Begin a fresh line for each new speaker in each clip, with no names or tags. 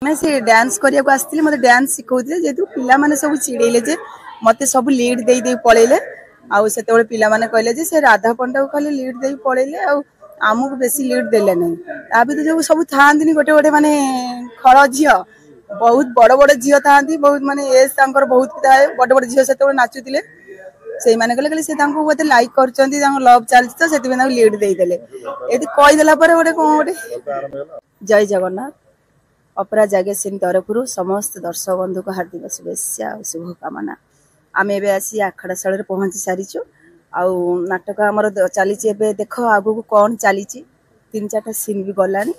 ना से डांस करिया को आस्थिले मते डांस सिखौथिले जेतु पिला माने सब चिड़ेले जे मते सब लीड देई देई पळेले आउ सेतेबेले पिला माने कहले जे से राधा पंडा को खाली लीड देई पळेले आउ आमुक बेसी लीड देले नै ता भी जो सब थांदिनी गोटे गोटे माने खळ झियो बहुत बड़ बड़ झियो थांदी बहुत माने एज तांकर बहुत थाए बड़ बड़ झियो सेतेबेले नाचुतिले से माने कहले से तांको बोते लाइक करचंती तांको लव चालछ त सेति तांको लीड देई देले एति कहि देला परे गोटे कोन गोटे जय जगन्नाथ अपरा जागे सिन तरफरु समस्त दर्शक बंधु को हार्दिक शुभेच्छा और शुभकामना आम एबे आसी आखड़ाशाल रे पहुंची सारिछु आउ नाटक हमर चली एबे देख आगु को कोन चली 3-4टा सीन भी गलानी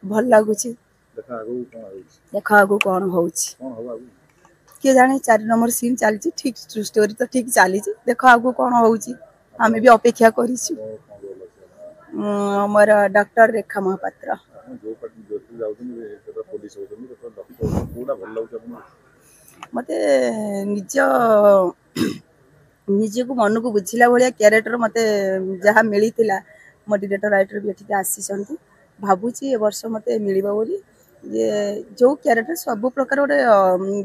भल लागुची देख आगु कोन होउची के जाने 4 नंबर सीन चली ठीक स्टोरी तो ठीक चली देख आगु कोन होउची आमे भी अपेक्षा करिछु हमर डॉक्टर रेखा महापात्र मते निज निजे को मन को बुझिला भलिया कैरेक्टर मते जहा मिली थिला मो डायरेक्टर राइटर भी एठी आसी भाबुची ए वर्ष मते मिलिबा बोली जे जो कैरेक्टर सब प्रकार ओटे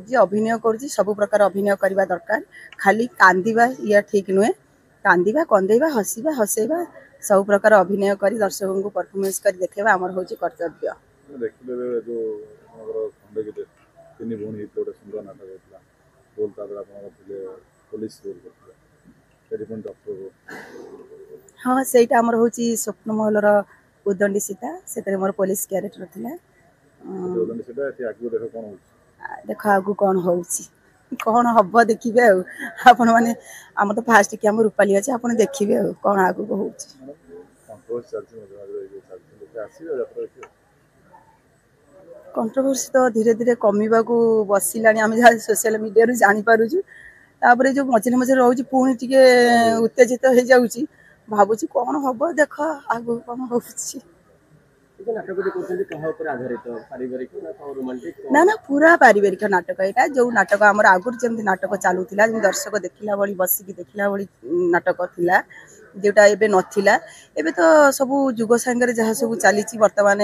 जे अभिनय करछि सब प्रकार अभिनय करबा दरकार खाली कांदीबा या ठीक नुहे कांदीबा कंदेबा हसीबा हसेबा सब प्रकार अभिनय करी दर्शकों को परफॉर्मेंस कर देखेबा हमर होछि कर्तव्य
देखले जो हमर खंडगिरी तिनी भूणी हितोटे सुंदर नाटक होतला बोलता दरा आपन थिले पुलिस रोल करथला टेलीफोन डॉक्टर
हां सेटा हमर होछि स्वप्न महलर उदंडी सीता सेतरे मोर पुलिस कैरेक्टर थिला
उदंडी सीता एति आगु देखो कोन होछि
देखो आगु कोन होछि कोन हब्बो देखिबे आपन माने हम तो फास्ट के हम रूपाली अछि आपन देखिबे कोन आगु को होछि
कंट्रोवर्सी चलछि मजा आसी जात्रा
कंट्रोवर्सी तो धीरे धीरे कमीबा को बसिलानी आम जहाँ सोशल मीडिया रू जानी पारुछु तापरे जो मझे मझे रहउछि पुणी टिके उत्तेजित हो जाउछि भाबुछि कोन हबो देख आगु कोन होछि ना ना पूरा पारिवारिक नाटक एटा जो नाटक हमर आगुर जेमति नाटक चालुथिला जे दर्शक देखिला बळी बसिकी देखिला बळी नाटक थिला जेटा एबे नथिला एबे तो सब जुग संगे जहाँ सब चलीछि वर्तमान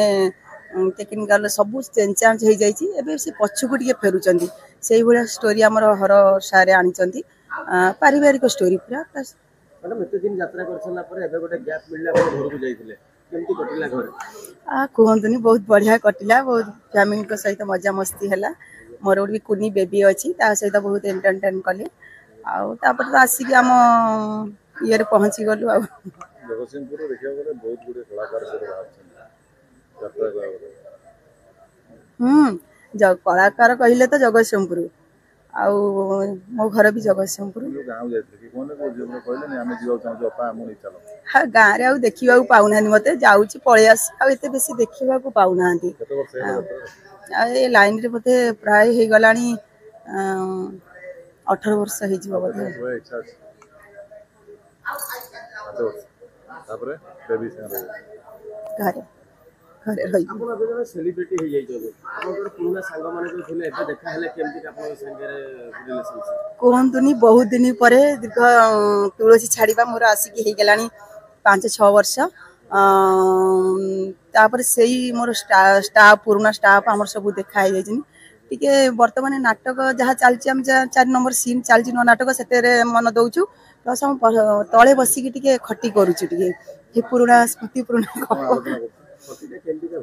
टेक्निकल सब चेंज हो जाइए एबे से पछकु टिके फेरुचंदी सेही भलिया स्टोरी हमर हर सारे आनिचंदी पारिवारिक स्टोरी पूरा
मैडम एते दिन यात्रा करसला पर एबे गोटे गैप मिलला अपन घर को जाइथिले केमती कटिला घर
कहतनी बहुत बढ़िया कटिला बहुत फैमिली के सहित मजा मस्ती हैला मोर भी कुनी बेबी अछि ता सहित बहुत एंटरटेन कले आ तापर तो आसी हम ये पहुंची गलु आ
जगतसिंहपुर देखिया गले बहुत गुडे कलाकार सब यात्रा
जग कलाकार कहले तो जगतसिंहपुर आउ मो घर भी जगतसिंहपुर
गाँव जाइथिले कि कोने को जे कहले नि हमें जीवा चाहू अपा हम नहीं चलो
हां गाँ रे आ देखिबा पाउना मते जाउची पळे आस आ एते बेसी देखिबा को पाउना
केते वर्ष
आ ए लाइन रे मते प्राय हे गलानी 18 वर्ष हे जीवा बोले
इच्छा तापरे बेबी से
घरे घरे रही
अपन अबे जने सेलिब्रिटी हे जाई जबे अपन पुराना संग माने जो थिले एबे देखा हले केमती अपन संगे रे रिलेशनशिप
कोहंतुनी बहुत दिन परे दीर्घ तुलसी छाड़ीबा मोर आसिकी हे गलानी 5-6 वर्ष तापर सेही मोर स्टाफ पुराना स्टाफ हमर सब देखा हे जाइनी टिके वर्तमान नाटक जहाँ चलछि हम 4 नंबर सीन चलछि न नाटक सेतेरे मन दउछु प्लस हम तळे बसिकी टिके खट्टी करूछु टिके हे पुराना स्मृति पुराना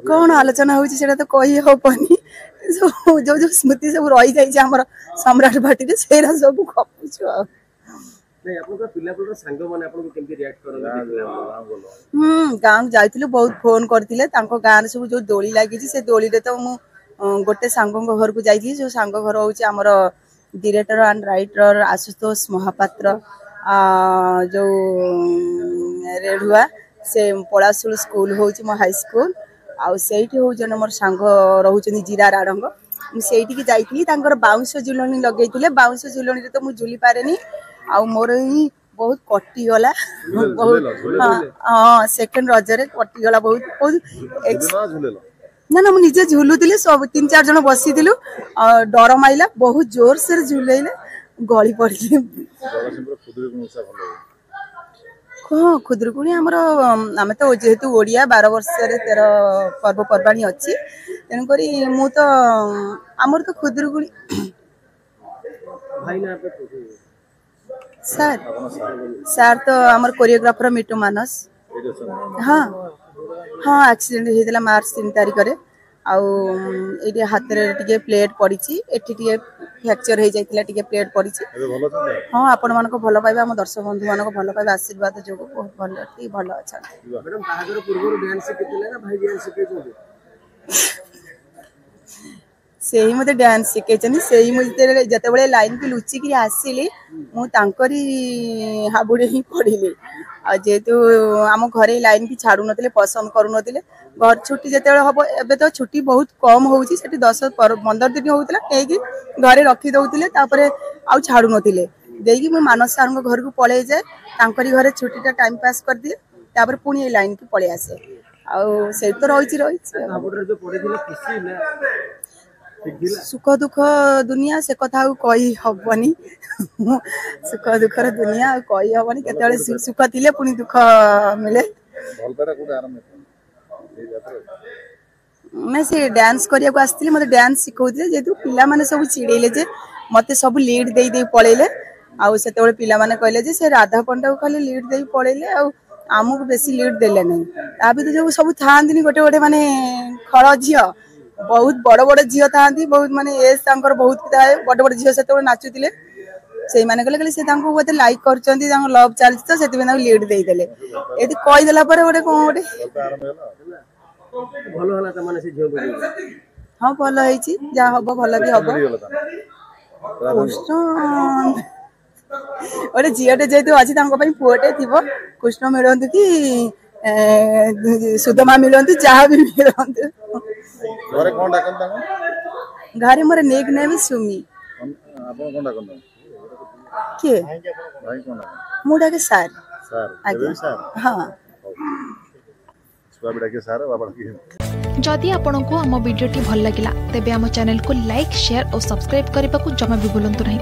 कौन आलोचना होची सेटा तो कहि होपनी जो जो स्मृति सब रही जाई हमर सम्राट भाटी रे सेरा सब खपुछु
नहीं अपन का पिला पुरा संग माने अपन को केमती रिएक्ट करन
गांव जाइथिलु बहुत फोन करथिले तांको गां सब जो दोली लागि से दोली रे तो मु गोटे सांगो घर को जाइथि जो सांगो घर होची हमर director and writer Ashutosh Mahapatra जो रेडुआ से पड़ाशुल स्कूल होची मो हाई स्कूल आउ सेठी हो जन मोर सांग रहउचनी जीरा राडंग मु सेठी की जाइथि तांकर बाउंस झुलणी लगेइथिले बाउंस झुलणी रे तो मु झुली पारेनी आउ मोर ही बहुत कटि गला बहुत हां सेकंड रजरे कटि गला बहुत ना ना मु निजे झुलुतिले सब 3-4 जन बसिथिलु डर माइला बहुत जोर से झुलेइले गली पड़िले हाँ खुदरुकुणी आम तो जेहेतु ओडिया 12 वर्ष 13 पर्वपर्वाणी अच्छी तेणुक मु तो आमर तो खुदरुकुणी
भाई ना पे
सर
ଆପଣ ସାର୍
सर तो आमर कोरियोग्राफर मिटू मानस
ଏଇଠି ଅଛନ୍ତି
हाँ हाँ एक्सीडेंट होता मार्च 3 तारिख रे आउ ये हाथ में टे प्लेट पड़ी एटी टे फ्रैक्चर हो जाता टे प्लेट पड़ी
ଏବେ ଭଲ ଅଛନ୍ତି
हाँ आपण मान भल पाइबा आम दर्शक बंधु मान भल पाइबा आशीर्वाद जो बहुत भल अच्छा
मैडम बाहागर पूर्व डांस शिखिले ना भाई डांस शिखेछन
से ही मते डांस शिखेचनी से ही मुझे जते लाइन की लुचिक आसिली मुरी हाबुड़े ही पढ़िली आ जेहेतु आम घरे लाइन की छाड़ू नथिले पसंद करू नथिले घर छुट्टी जिते हम एबे तो छुट्टी बहुत कम होउची सेठी 10-15 दिन होउतला नेकी घरे रखी दउतिले तापरे आउ छाड़ू नथिले देगी मु मानस सर घर को पळे जाए तांकरी घरे छुट्टीटा टाइम पास कर दिए तापर पुणी लाइन की पळे आसे आ से तो रही
हाबुड़े जो पढ़िले खुशी ना
सुख दुख दुनिया से कथा कही हबनी सुख दुखर दुनिया कही हबनी केतले सुख थिले पुनी दुख मिले
ଭଲ ପାଇଟା କୋଉଠି ଆରମ୍ଭ ଏଇ ଯାତ୍ରା
मैं से डांस करिया को आस्थिली मते डांस सिखौथिले जेतु पिला माने सब चिड़ेले जे मते सब लीड देई देई पळेले आउ सेतेबेले पिला माने कहले जे से राधा पंडा को खाली लीड देई पळेले आउ आमुक बेसी लीड देले नहीं ता भी जो सब थांदिनी गोटे गोटे माने खळ झियो बहुत बड़ बड़ झील था बहुत माने एज तांकर बहुत थाए बड़ बड़ झील से नाचुले से माने कहले से बोते लाइक कर लव चलती तो से लीड देदेले ये कहीदेला गोटे कौन गोटे
भल होला त माने से झियो
हाँ भल होइछि जा हबो भल भी हबो
ମିଳିଗଲା ତାଙ୍କୁ
कृष्ण गोटे झीलटे जेहेतु अच्छी पुओटे थी कृष्ण मिलतु कि सुदमा मिलतु जहाँ भी मिलतु
ଘରେ କ'ଣ ଡାକନ୍ତି ତାଙ୍କୁ
घरे मोर नेक ने भी सुमी
ଆପଣ କ'ଣ ଡାକନ୍ତି
किए
ଭାଇ କ'ଣ ଡାକନ୍ତି
मुझे के सार
ସାର୍ ଏବେ
आज्ञा
ବି ସାର୍
हाँ
ଛୁଆ ବି ଡାକିବେ ସାର୍ ବାପା ଡାକିବେ
जदि आपंक आम भिडी भल लगा तेब आम चैनल को लाइक शेयर और सब्सक्राइब करने को जमा भी भूलु नहीं।